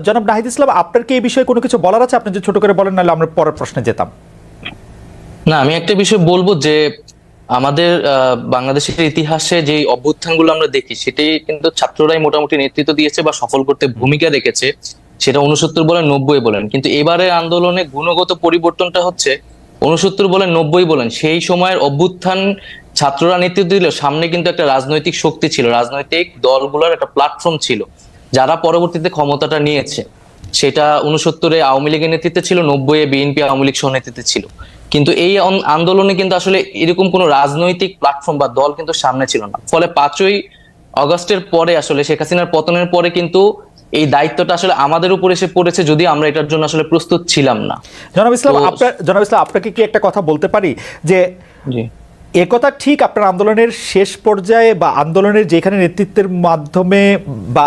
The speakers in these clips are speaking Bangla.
জনাব নাহিদ ইসলাম, আপনার কি এই বিষয়ে কোনো কিছু বলার আছে? আপনি যে ছোট করে বলেন, নাহলে আমরা পরের প্রশ্নে যেতাম। না, আমি একটা বিষয় বলবো যে আমাদের বাংলাদেশের ইতিহাসে যে অভ্যুত্থানগুলো আমরা দেখি সেটি কিন্তু ছাত্ররাই মোটামুটি নেতৃত্ব দিয়েছে বা সফল করতে ভূমিকা রেখেছে। সেটা 69 বলেন 90 বলেন, কিন্তু এবারে আন্দোলনে গুণগত পরিবর্তনটা হচ্ছে 69 বলেন 90 বলেন সেই সময়ের অভ্যুত্থান ছাত্ররা নেতৃত্ব দিলেও সামনে কিন্তু একটা রাজনৈতিক শক্তি ছিল, রাজনৈতিক দলগুলোর একটা প্ল্যাটফর্ম ছিল যারা পরবর্তীতে ক্ষমতাটা নিয়েছে। সেটা 69-এ আওয়ামী লীগের নেতৃত্বে ছিল, 90-এ বিএনপি আওয়ামী লীগ সহ নেতৃত্বে ছিল। কিন্তু এই আন্দোলনে কিন্তু আসলে এরকম কোনো রাজনৈতিক প্ল্যাটফর্ম বা দল কিন্তু সামনে ছিল না। ফলে 5ই অগস্টের পরে আসলে শেখ হাসিনার পতনের পরে কিন্তু এই দায়িত্বটা আসলে আমাদের উপর এসে পড়েছে, যদি আমরা এটার জন্য আসলে প্রস্তুত ছিলাম না। জনাব ইসলাম, আপনাকে কি একটা কথা বলতে পারি যে জি, একথা ঠিক, আপনার আন্দোলনের শেষ পর্যায়ে বা আন্দোলনের যেখানে নেতৃত্বের মাধ্যমে বা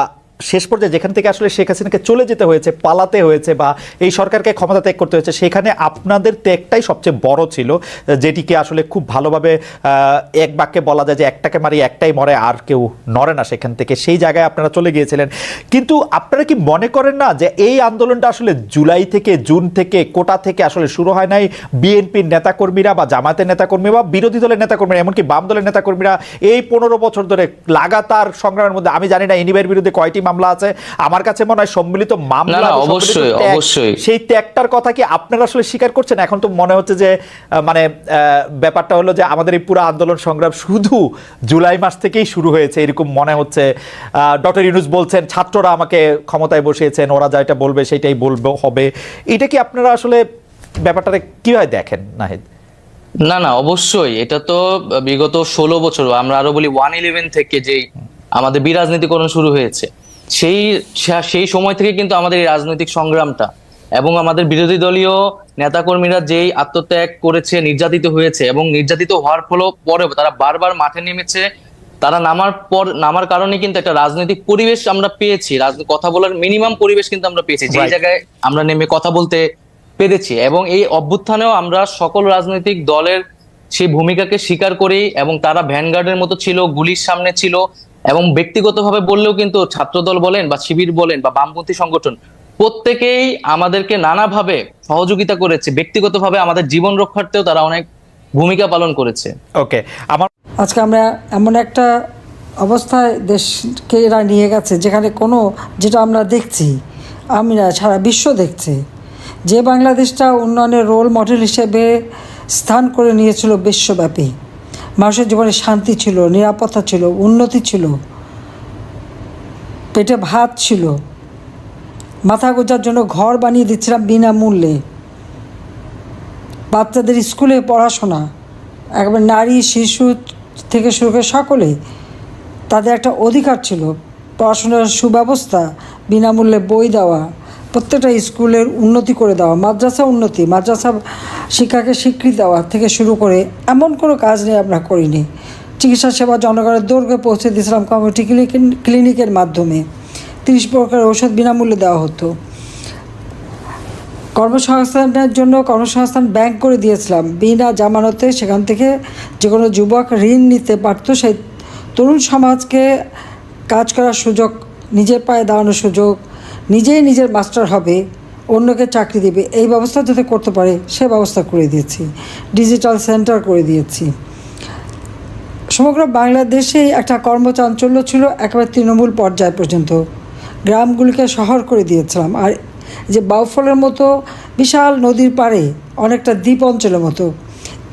শেষ পর্যায়ে যেখান থেকে আসলে শেখ হাসিনাকে চলে যেতে হয়েছে, পালাতে হয়েছে বা এই সরকারকে ক্ষমতা ত্যাগ করতে হয়েছে, সেখানে আপনাদের ত্যাগটাই সবচেয়ে বড় ছিল, যেটিকে আসলে খুব ভালোভাবে এক বাক্যে বলা যায় যে একটাকে মারি একটাই মরে, আর কেউ নড়ে না সেখান থেকে। সেই জায়গায় আপনারা চলে গিয়েছিলেন। কিন্তু আপনারা কি মনে করেন না যে এই আন্দোলনটা আসলে জুলাই থেকে, জুন থেকে, কোটা থেকে আসলে শুরু হয় নাই? বিএনপির নেতাকর্মীরা বা জামাতের নেতাকর্মী বা বিরোধী দলের নেতাকর্মীরা, এমনকি বাম দলের নেতাকর্মীরা এই 15 বছর ধরে লাগাতার সংগ্রামের মধ্যে, আমি জানি না ইনিবের বিরুদ্ধে কয়টি মামলা আছে, আমার কাছে মনে হয় সম্মিলিত মামলা, অবশ্যই অবশ্যই সেই ত্যাগটার কথা কি আপনারা আসলে স্বীকার করছেন? এখন তো মনে হচ্ছে যে মানে ব্যাপারটা হলো যে আমাদের এই পুরো আন্দোলন সংগ্রাম শুধু জুলাই মাস থেকেই শুরু হয়েছে, এরকম মনে হচ্ছে। ডক্টর ইউনূস বলছেন ছাত্ররা আমাকে ক্ষমতায় বসিয়েছেন, ওরা যা এটা বলবে সেটাই বলবে হবে। এটা কি আপনারা আসলে ব্যাপারটাকে কিভাবে দেখেন নাহিদ? না না, অবশ্যই এটা তো বিগত 16 বছর, আমরা আরো বলি 111 থেকে যেই আমাদের বিরাজনীতিকরণ শুরু হয়েছে, সেই সেই সময় থেকে কিন্তু আমাদের এই রাজনৈতিক সংগ্রামটা এবং আমাদের বিরোধী দলীয় নেতাকর্মীরা যেই আত্মত্যাগ করেছে, নির্যাতিত হয়েছে এবং নির্যাতিত হওয়ার পরেও তারা বারবার মাঠে নেমেছে। তারা নামার কারণে কিন্তু একটা রাজনৈতিক পরিবেশ আমরা পেয়েছি, কথা বলার মিনিমাম পরিবেশ কিন্তু আমরা পেয়েছি, যে জায়গায় আমরা নেমে কথা বলতে পেরেছি। এবং এই অভ্যুত্থানেও আমরা সকল রাজনৈতিক দলের সেই ভূমিকাকে স্বীকার করি, এবং তারা ভ্যানগার্ডের মতো ছিল, গুলির সামনে ছিল। এবং ব্যক্তিগতভাবে বললেও কিন্তু ছাত্রদল বলেন বা শিবির বলেন বা বামপন্থী সংগঠন, প্রত্যেকেই আমাদেরকে নানাভাবে সহযোগিতা করেছে। ব্যক্তিগতভাবে আমাদের জীবন রক্ষার্থেও তারা অনেক ভূমিকা পালন করেছে। ওকে, আমার আজকে আমরা এমন একটা অবস্থায় দেশকে এরা নিয়ে গেছে যেখানে যেটা আমরা দেখছি, আমরা সারা বিশ্ব দেখছে, যে বাংলাদেশটা উন্নয়নের রোল মডেল হিসেবে স্থান করে নিয়েছিল বিশ্বব্যাপী। মানুষের জীবনে শান্তি ছিল, নিরাপত্তা ছিল, উন্নতি ছিল, পেটে ভাত ছিল, মাথা গোঁজার জন্য ঘর বানিয়ে দিচ্ছিলাম বিনামূল্যে, বাচ্চাদের স্কুলে পড়াশোনা, একবার নারী শিশু থেকে শুরু করে সকলে তাদের একটা অধিকার ছিল, পড়াশোনার সুব্যবস্থা, বিনামূল্যে বই দেওয়া, প্রত্যেকটা স্কুলের উন্নতি করে দেওয়া, মাদ্রাসা উন্নতি, মাদ্রাসা শিক্ষাকে স্বীকৃতি দেওয়া থেকে শুরু করে এমন কোনো কাজ নেই আমরা করিনি। চিকিৎসা সেবা জনগণের দৌড়কে পৌঁছে দিয়েছিলাম কমিউনিটি ক্লিনিকের মাধ্যমে, 30 প্রকার ঔষধ বিনামূল্যে দেওয়া হতো। কর্মসংস্থানের জন্য কর্মসংস্থান ব্যাংক করে দিয়েছিলাম বিনা জামানতে, সেখান থেকে যে কোনো যুবক ঋণ নিতে পারত। সেই তরুণ সমাজকে কাজ করার সুযোগ, নিজের পায়ে দাঁড়ানোর সুযোগ, নিজেই নিজের মাস্টার হবে, অন্যকে চাকরি দেবে, এই ব্যবস্থা যাতে করতে পারে সে ব্যবস্থা করে দিয়েছি। ডিজিটাল সেন্টার করে দিয়েছি। সমগ্র বাংলাদেশেই একটা কর্মচাঞ্চল্য ছিল একেবারে তৃণমূল পর্যায় পর্যন্ত, গ্রামগুলিকে শহর করে দিয়েছিলাম। আর যে বাউফলের মতো বিশাল নদীর পাড়ে অনেকটা দ্বীপ অঞ্চলের মতো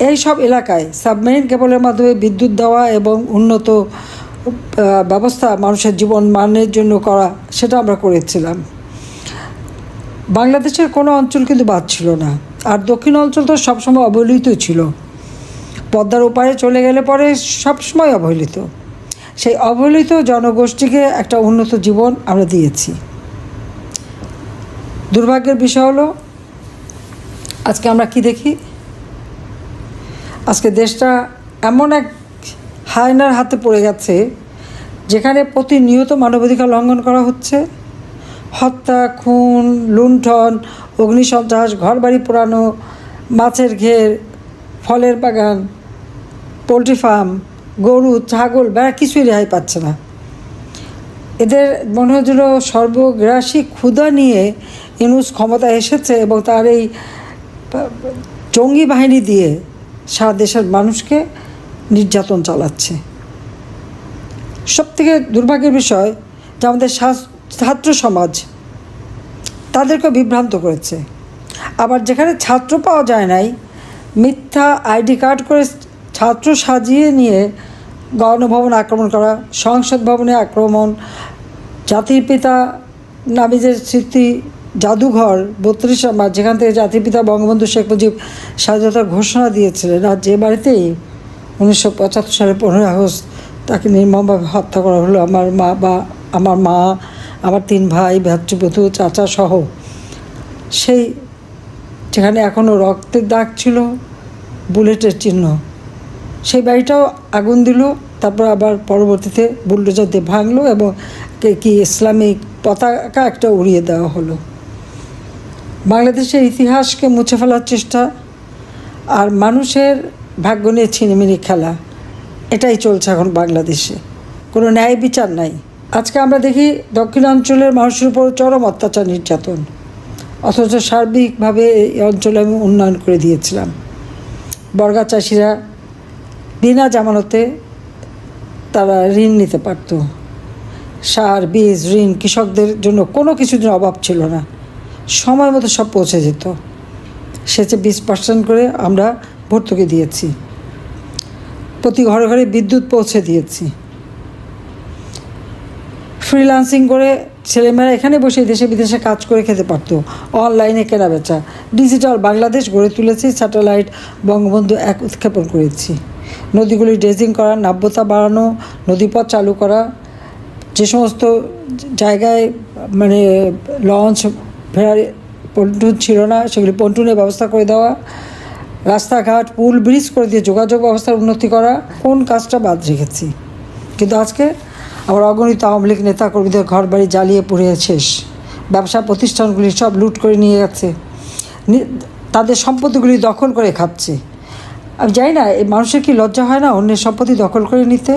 এই সব এলাকায় সাবমেরিন কেবলের মাধ্যমে বিদ্যুৎ দেওয়া এবং উন্নত ব্যবস্থা মানুষের জীবন মানের জন্য করা, সেটা আমরা করেছিলাম। বাংলাদেশের কোনো অঞ্চল কিন্তু বাদ ছিল না। আর দক্ষিণ অঞ্চল তো সবসময় অবহেলিত ছিল, পদ্মার ওপারে চলে গেলে পরে সবসময় অবহেলিত। সেই অবহেলিত জনগোষ্ঠীকে একটা উন্নত জীবন আমরা দিয়েছি। দুর্ভাগ্যের বিষয় হলো আজকে আমরা কি দেখি, আজকে দেশটা এমন এক হায়নার হাতে পড়ে গেছে যেখানে প্রতিনিয়ত মানবাধিকার লঙ্ঘন করা হচ্ছে। হত্যা, খুন, লুণ্ঠন, অগ্নিসন্ত্রাস, ঘরবাড়ি পোড়ানো, মাছের ঘের, ফলের বাগান, পোলট্রি ফার্ম, গরু, ছাগল, বেড়া কিছুই রেহাই পাচ্ছে না। এদের মনে হয়েছিল সর্বগ্রাসী ক্ষুধা নিয়ে ইউনূস ক্ষমতা এসেছে এবং তার এই জঙ্গি বাহিনী দিয়ে সারা দেশের মানুষকে নির্যাতন চালাচ্ছে। সবথেকে দুর্ভাগ্যের বিষয় যে আমাদের ছাত্র সমাজ তাদেরকে বিভ্রান্ত করেছে। আবার যেখানে ছাত্র পাওয়া যায় নাই, মিথ্যা আইডি কার্ড করে ছাত্র সাজিয়ে নিয়ে গণভবন আক্রমণ করা, সংসদ ভবনে আক্রমণ, জাতির পিতা নাবিজের স্মৃতি জাদুঘর 32 মার্চ, যেখান থেকে জাতির পিতা বঙ্গবন্ধু শেখ মুজিব স্বাধীনতার ঘোষণা দিয়েছিলেন, আর যে বাড়িতেই 1975 সালের 15 আগস্ট তাকে নির্মমভাবে হত্যা করা হলো। আমার মা, আমার 3 ভাই, ভ্রাতৃবধূ, চাচা সহ, সেই যেখানে এখনও রক্তের দাগ ছিল, বুলেটের চিহ্ন, সেই বাড়িটাও আগুন দিল। তারপর আবার পরবর্তীতে বুলডোজার দিয়ে ভাঙলো এবং কি ইসলামিক পতাকা একটা উড়িয়ে দেওয়া হলো। বাংলাদেশের ইতিহাসকে মুছে ফেলার চেষ্টা আর মানুষের ভাগ্য নিয়ে ছিনিমিনি খেলা, এটাই চলছে এখন বাংলাদেশে। কোনো ন্যায় বিচার নাই। আজকে আমরা দেখি দক্ষিণাঞ্চলের মানুষের উপর চরম অত্যাচার, নির্যাতন, অথচ সার্বিকভাবে এই অঞ্চলে আমি উন্নয়ন করে দিয়েছিলাম। বর্গা চাষিরা বিনা জামানতে তারা ঋণ নিতে পারত। সার, বীজ, ঋণ কৃষকদের জন্য কোনো কিছুর অভাব ছিল না, সময় মতো সব পৌঁছে যেত। সেচে 20% করে আমরা ভর্তুকি দিয়েছি, প্রতি ঘরে ঘরে বিদ্যুৎ পৌঁছে দিয়েছি। ফ্রিল্যান্সিং করে ছেলেমেয়েরা এখানে বসে দেশে বিদেশে কাজ করে খেতে পারতো। অনলাইনে কেনাবেচা, ডিজিটাল বাংলাদেশ গড়ে তুলেছি। স্যাটেলাইট বঙ্গবন্ধু 1 উৎক্ষেপণ করেছি। নদীগুলি ড্রেজিং করা, নাব্যতা বাড়ানো, নদীপথ চালু করা, যে সমস্ত জায়গায় মানে লঞ্চ ফেরার পন্টুন ছিল না সেগুলি পন্টুনের ব্যবস্থা করে দেওয়া, রাস্তাঘাট, পুল, ব্রিজ করে দিয়ে যোগাযোগ ব্যবস্থার উন্নতি করা, কোন কাজটা বাদ রেখেছি? কিন্তু আজকে আমার অগণিত আওয়ামী লীগ নেতাকর্মীদের ঘর বাড়ি জ্বালিয়ে পুড়িয়ে শেষ। ব্যবসা প্রতিষ্ঠানগুলি সব লুট করে নিয়ে গেছে, তাদের সম্পত্তিগুলি দখল করে খাচ্ছে। আমি জানি না এই মানুষের কি লজ্জা হয় না অন্যের সম্পত্তি দখল করে নিতে,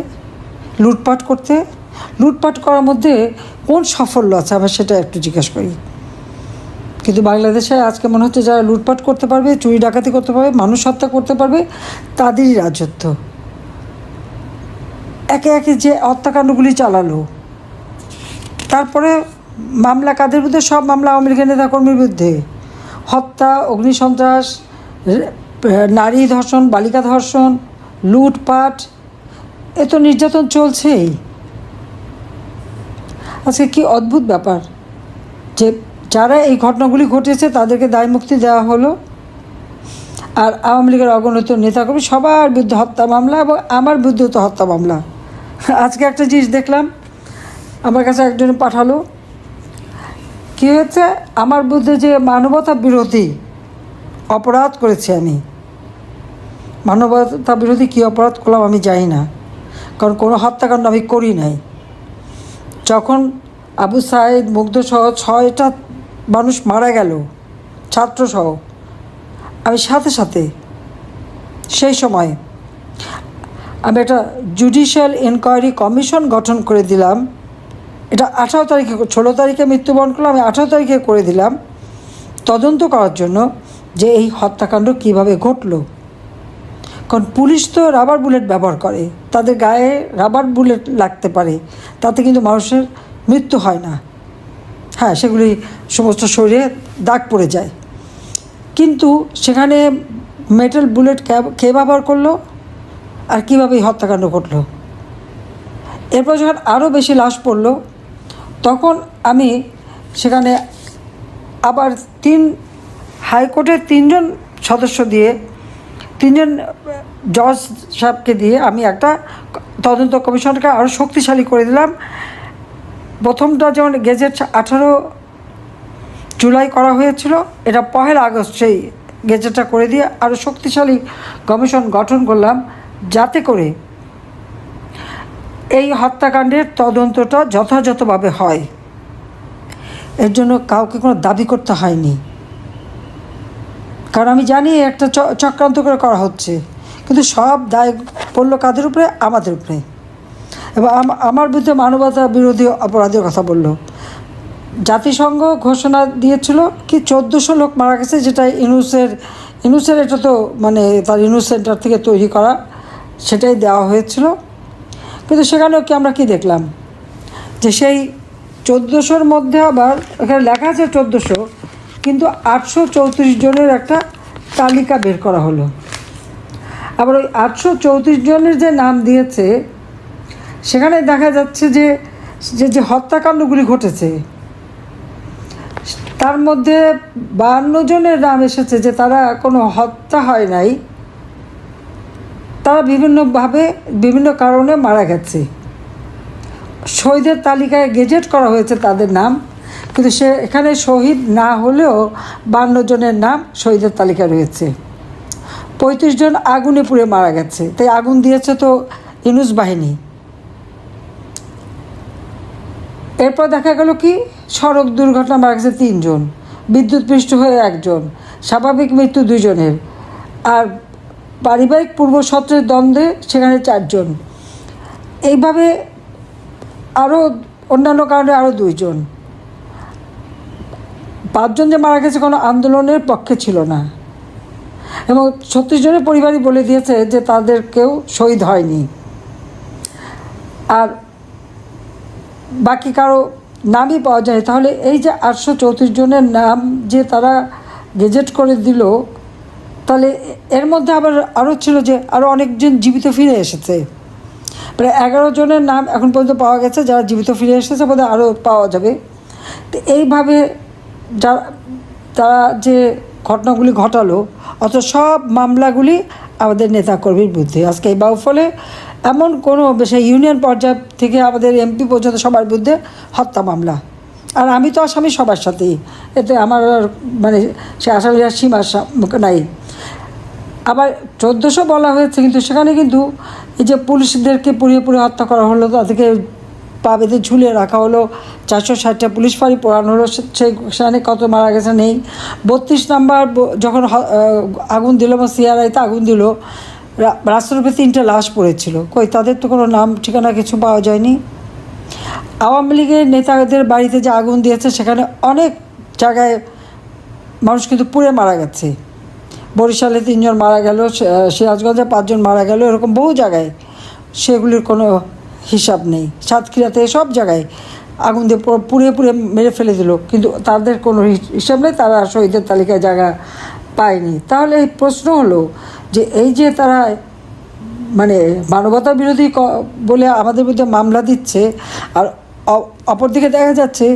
লুটপাট করতে? লুটপাট করার মধ্যে কোন সাফল্য আছে আমার সেটা একটু জিজ্ঞেস করি। কিন্তু বাংলাদেশে আজকে মনে হচ্ছে যারা লুটপাট করতে পারবে, চুরি ডাকাতি করতে পারবে, মানুষ হত্যা করতে পারবে, তাদেরই রাজত্ব। একে একে যে হত্যাকাণ্ডগুলি চালালো, তারপরে মামলা কাদের বিরুদ্ধে? সব মামলা আওয়ামী লীগের নেতাকর্মীর বিরুদ্ধে। হত্যা, অগ্নিসন্ত্রাস, নারী ধর্ষণ, বালিকা ধর্ষণ, লুটপাট, এ তো নির্যাতন চলছেই। আজকে কি অদ্ভুত ব্যাপার যে যারা এই ঘটনাগুলি ঘটেছে তাদেরকে দায়মুক্তি দেওয়া হলো, আর আওয়ামী লীগের অগণিত নেতাকর্মী সবার বিরুদ্ধে হত্যা মামলা, এবং আমার বিরুদ্ধেও তো হত্যা মামলা। আজকে একটা জিনিস দেখলাম, আমার কাছে একজন পাঠালো, কী হয়েছে, আমার বিরুদ্ধে যে মানবতা বিরোধী অপরাধ করেছি আমি, মানবতা বিরোধী কী অপরাধ করলাম আমি জানি না, কারণ কোনো হত্যাকাণ্ড আমি করি নাই। যখন আবু সাইদ, মুগ্ধসহ 6টা মানুষ মারা গেল, ছাত্রসহ, আমি সাথে সাথে সেই সময় আমি একটা জুডিশিয়াল ইনকোয়ারি কমিশন গঠন করে দিলাম। এটা 18 তারিখে, 16 তারিখে মৃত্যুবরণ করলাম, আমি 18 তারিখে করে দিলাম তদন্ত করার জন্য যে এই হত্যাকাণ্ড কীভাবে ঘটলো। কারণ পুলিশ তো রাবার বুলেট ব্যবহার করে, তাদের গায়ে রাবার বুলেট লাগতে পারে, তাতে কিন্তু মানুষের মৃত্যু হয় না। হ্যাঁ, সেগুলি সমস্ত শরীরে দাগ পড়ে যায়, কিন্তু সেখানে মেটাল বুলেট কে ব্যবহার করলো আর কীভাবে এই হত্যাকাণ্ড ঘটলো? এরপর যখন আরও বেশি লাশ পড়লো, তখন আমি সেখানে আবার হাইকোর্টের 3জন সদস্য দিয়ে, 3জন জজ সাহেবকে দিয়ে আমি একটা তদন্ত কমিশনকে আরও শক্তিশালী করে দিলাম। প্রথমটা যেমন গেজেট 18 জুলাই করা হয়েছিল, এটা 1 আগস্ট সেই গেজেটটা করে দিয়ে আরও শক্তিশালী কমিশন গঠন করলাম, যাতে করে এই হত্যাকাণ্ডের তদন্তটা যথাযথভাবে হয়। এর জন্য কাউকে কোনো দাবি করতে হয়নি, কারণ আমি জানি একটা চক্রান্ত করে করা হচ্ছে, কিন্তু সব দায় পড়লো কাদের উপরে? আমাদের উপরে। এবং আমার বিরুদ্ধে মানবতা বিরোধী অপরাধের কথা বলল। জাতিসংঘ ঘোষণা দিয়েছিল কি 1400 লোক মারা গেছে, যেটা ইনুসের এটা তো মানে তার ইনুস সেন্টার থেকে তৈরি করা, সেটাই দেওয়া হয়েছিল। কিন্তু সেখানেও কি আমরা কি দেখলাম যে সেই 1400-র মধ্যে আবার এখানে লেখা আছে 1400, কিন্তু 834 জনের একটা তালিকা বের করা হলো। আবার ওই 834 জনের যে নাম দিয়েছে সেখানে দেখা যাচ্ছে যে যে হত্যাকাণ্ডগুলি ঘটেছে তার মধ্যে 52 জনের নাম এসেছে যে তারা কোনো হত্যা হয় নাই, তারা বিভিন্নভাবে বিভিন্ন কারণে মারা গেছে। শহীদের তালিকায় গেজেট করা হয়েছে তাদের নাম, কিন্তু সে এখানে শহীদ না হলেও 52 জনের নাম শহীদের তালিকায় রয়েছে। 35 জন আগুনে পুড়ে মারা গেছে, তাই আগুন দিয়েছে তো ইনুস বাহিনী। এরপর দেখা গেল কি সড়ক দুর্ঘটনা মারা গেছে 3 জন, বিদ্যুৎপৃষ্ট হয়ে 1 জন, স্বাভাবিক মৃত্যু 2 জনের, আর পারিবারিক পূর্বশত্রের দ্বন্দ্বে সেখানে 4 জন। এইভাবে আরও অন্যান্য কারণে আরও 2 জন। 5 জন যে মারা গেছে কোনো আন্দোলনের পক্ষে ছিল না, এবং 36 জনের পরিবারই বলে দিয়েছে যে তাদের কেউ শহীদ হয়নি। আর বাকি কারো নামই পাওয়া যায়। তাহলে এই যে 834 জনের নাম যে তারা গেজেট করে দিল, তাহলে এর মধ্যে আবার আরও ছিল যে আরও অনেকজন জীবিত ফিরে এসেছে। প্রায় 11 জনের নাম এখন পর্যন্ত পাওয়া গেছে যারা জীবিত ফিরে এসেছে, বোধহয় আরও পাওয়া যাবে। তো এইভাবে তারা যে ঘটনাগুলি ঘটালো, অত সব মামলাগুলি আমাদের নেতাকর্মীর বিরুদ্ধে। আজকে এই বাউফলে এমন কোনো সেই ইউনিয়ন পর্যায় থেকে আমাদের এমপি পর্যন্ত সবার বিরুদ্ধে হত্যা মামলা। আর আমি তো আসামি সবার সাথেই, এতে আমার মানে সে আসামিরা সীমা নাই। আবার 1400 বলা হয়েছে, কিন্তু সেখানে কিন্তু এই যে পুলিশদেরকে পুড়িয়ে পুড়িয়ে হত্যা করা হলো, তাদেরকে পা বেঁধে ঝুলিয়ে রাখা হলো, 460টা পুলিশ ফাঁড়ি পোড়ানো হলো, সেখানে কত মারা গেছে নেই। 32 নাম্বার যখন আগুন দিল বা সিআরআইতে আগুন দিল, রাস্তার উপরে 3টে লাশ পড়েছিল, কই তাদের তো কোনো নাম ঠিকানা কিছু পাওয়া যায়নি। আওয়ামী লীগের নেতাদের বাড়িতে যে আগুন দিয়েছে সেখানে অনেক জায়গায় মানুষ কিন্তু পুড়ে মারা গেছে। বরিশালে 3 জন মারা গেল, সিরাজগঞ্জে 5 জন মারা গেল, এরকম বহু জায়গায় সেগুলির কোনো হিসাব নেই। সাতক্ষীরাতে সব জায়গায় আগুন দিয়ে পুড়িয়ে পুড়িয়ে মেরে ফেলে দিল, কিন্তু তাদের কোনো হিসাব নেই, তারা শহীদের তালিকায় জায়গা পায়নি। তাহলে এই প্রশ্ন হলো যে এই যে তারা মানে মানবতা বিরোধী বলে আমাদের বিরুদ্ধে মামলা দিচ্ছে, আর অপরদিকে দেখা যাচ্ছে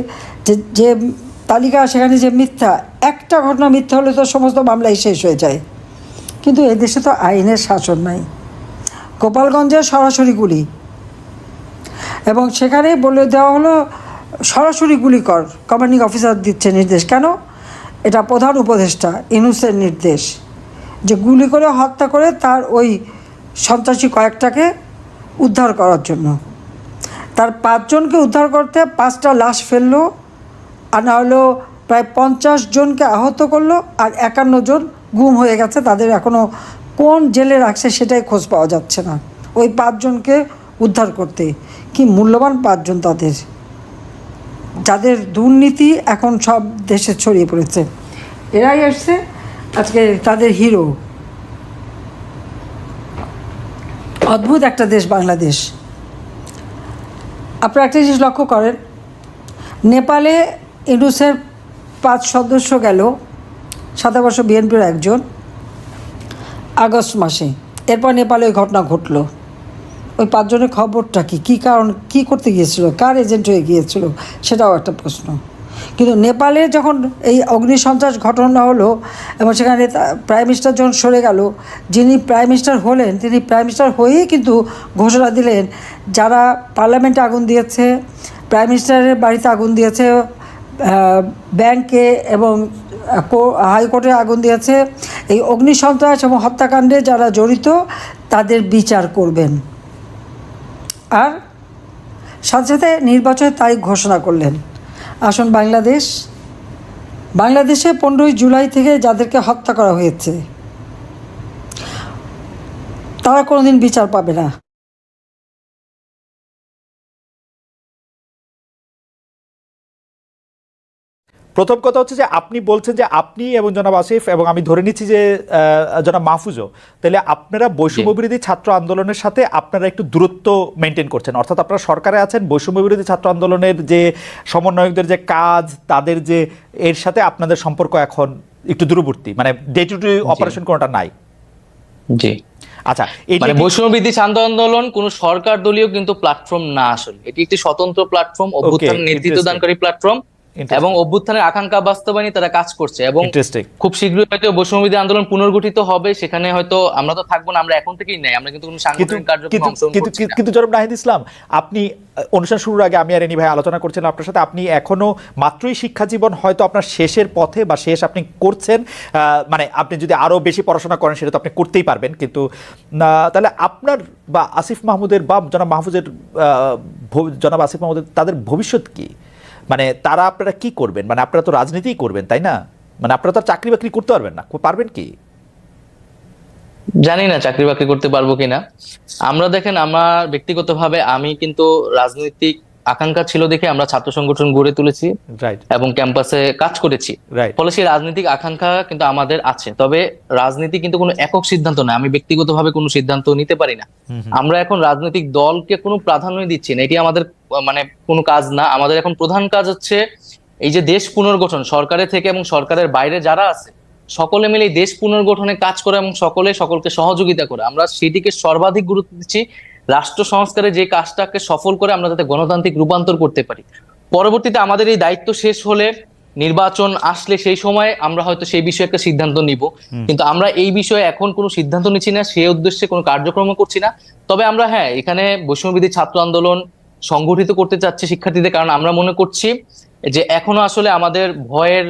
যে তালিকা সেখানে যে মিথ্যা, একটা ঘটনা মিথ্যা হলে তো সমস্ত মামলাই শেষ হয়ে যায়। কিন্তু এদেশে তো আইনের শাসন নাই। গোপালগঞ্জের সরাসরি গুলি, এবং সেখানে বলে দেওয়া হলো সরাসরি গুলি কর, কমান্ডিং অফিসার দিচ্ছে নির্দেশ। কেন? এটা প্রধান উপদেষ্টা ইউনূসের নির্দেশ, যে গুলি করে হত্যা করে তার ওই সন্ত্রাসী কয়েকটাকে উদ্ধার করার জন্য। তার 5 জনকে উদ্ধার করতে 5টা লাশ ফেললো, আর না হলো প্রায় 50 জনকে আহত করলো, আর 51 জন গুম হয়ে গেছে। তাদের এখনও কোন জেলে রাখছে সেটাই খোঁজ পাওয়া যাচ্ছে না। ওই 5 জনকে উদ্ধার করতে কি মূল্যবান 5 জন তাদের, যাদের দুর্নীতি এখন সব দেশে ছড়িয়ে পড়েছে। এরাই আসছে আজকে তাদের হিরো। অদ্ভুত একটা দেশ বাংলাদেশ। আপনারা একটা জিনিস লক্ষ্য করেন, নেপালে ইউনূসের 5 সদস্য গেল, 7 বর্ষ বিএনপির একজন, আগস্ট মাসে। এরপর নেপালে ওই ঘটনা ঘটলো। ওই 5 জনের খবরটা কী কারণ, কী করতে গিয়েছিল, কার এজেন্ট হয়ে গিয়েছিল, সেটাও একটা প্রশ্ন। কিন্তু নেপালে যখন এই অগ্নিসন্ত্রাস ঘটনা হলো এবং সেখানে প্রাইম মিনিস্টার যখন সরে গেল, যিনি প্রাইম মিনিস্টার হলেন তিনি প্রাইম মিনিস্টার হয়েই কিন্তু ঘোষণা দিলেন যারা পার্লামেন্টে আগুন দিয়েছে, প্রাইম মিনিস্টারের বাড়িতে আগুন দিয়েছে, ব্যাংকে এবং হাইকোর্টে আগুন দিয়েছে, এই অগ্নিসন্ত্রাস এবং হত্যাকাণ্ডে যারা জড়িত তাদের বিচার করবেন। আর সাথে সাথে নির্বাচনের তারিখ ঘোষণা করলেন। আসুন বাংলাদেশে 15ই জুলাই থেকে যাদেরকে হত্যা করা হয়েছে তারা কোনোদিন বিচার পাবে না। প্রথম কথা হচ্ছে যে আপনি বলছেন যে আপনি এবং জনাব আসিফ এবং আমি ধরে নিচ্ছি যে জনাব মাহফুজও, তাহলে আপনারা বৈষম্য বিরোধী ছাত্র আন্দোলনের সাথে আপনারা একটু দূরত্ব মেনটেন করছেন, অর্থাৎ আপনারা সরকারে আছেন, বৈষম্য বিরোধী ছাত্র আন্দোলনের যে সমন্বয়কদের যে কাজ, তাদের যে এর সাথে আপনাদের সম্পর্ক এখন একটু দূরবর্তী, মানে ডে টু ডে অপারেশন কোনটা নাই। জি, আচ্ছা, এই মানে বৈষম্য বিরোধী ছাত্র আন্দোলন কোনো সরকার দলীয় কিন্তু প্ল্যাটফর্ম না, আসলে এটি একটি স্বতন্ত্র প্ল্যাটফর্ম, অভ্যুত্থান নেতৃত্ব দানকারী প্ল্যাটফর্ম এবং অভ্যুত্থানের আকাঙ্ক্ষা বাস্তবায়নে তারা কাজ করছে এবং খুব শীঘ্রই হয়তো বৈষম্য বিরোধী আন্দোলন পুনর্গঠিত হবে, সেখানে হয়তো আমরা তো থাকবো না, আমরা এখন থেকেই নাই, আমরা কিন্তু কোনো সাংগঠনিক কার্যক্রমে অংশগ্রহণ করছি না। কিন্তু জনাব নাহিদ ইসলাম, আপনি অনুষ্ঠান শুরুর আগে আমি আর এনি ভাই আলোচনা করছিলাম আপনার সাথে, আপনি এখনো মাত্রই শিক্ষা জীবন হয়তো আপনার শেষের পথে বা শেষ আপনি করছেন, মানে আপনি যদি আরো বেশি পড়াশোনা করেন সেটা তো আপনি করতেই পারবেন, কিন্তু তাহলে আপনার বা আসিফ মাহমুদের বা জনাব মাহফুজের, জনাব আসিফ মাহমুদের তাদের ভবিষ্যৎ কি? মানে তারা আপনারা কি করবেন? মানে আপনারা তো রাজনীতিই করবেন, তাই না? মানে আপনারা তো চাকরি বাকরি করতে পারবেন না, পারবেন কি? জানি না চাকরি বাকরি করতে পারবো কিনা। আমরা দেখেন, আমার ব্যক্তিগতভাবে আমি কিন্তু রাজনৈতিক আকাঙ্ক্ষা ছিল দেখে আমরা ছাত্র সংগঠন গড়ে তুলেছি এবং ক্যাম্পাসে কাজ করেছি, ফলে সেই রাজনৈতিক আকাঙ্ক্ষা কিন্তু আমাদের আছে। তবে রাজনীতি কিন্তু কোনো একক সিদ্ধান্ত না, আমি ব্যক্তিগতভাবে কোনো সিদ্ধান্ত নিতে পারি না। আমরা এখন রাজনৈতিক দলকে কোনো প্রাধান্য দিচ্ছি না, এটি আমাদের মানে কোনো কাজ না। আমাদের এখন প্রধান কাজ হচ্ছে এই যে দেশ পুনর্গঠন, সরকারের থেকে এবং সরকারের বাইরে যারা আছে সকলে মিলে দেশ পুনর্গঠনে কাজ করা এবং সকলকে সহযোগিতা করে, আমরা সেটিকে সর্বাধিক গুরুত্ব দিচ্ছি। রাষ্ট্র সংস্কারে যে কাজটাকে সফল করে আমরা যাতে গণতান্ত্রিক রূপান্তর করতে পারি, পরবর্তীতে আমাদের এই দায়িত্ব শেষ হলে, নির্বাচন আসলে সেই সময় আমরা হয়তো সেই বিষয়ে একটা সিদ্ধান্ত নিব, কিন্তু আমরা এই বিষয়ে এখন কোনো সিদ্ধান্ত নিচ্ছি না, সেই উদ্দেশ্যে কোনো কার্যক্রম করছি না। তবে আমরা এখানে বৈষম্যবিরোধী ছাত্র আন্দোলন সংগঠিত করতে চাচ্ছি শিক্ষার্থীদের, কারণ আমরা মনে করছি যে এখনো আসলে আমাদের ভয়ের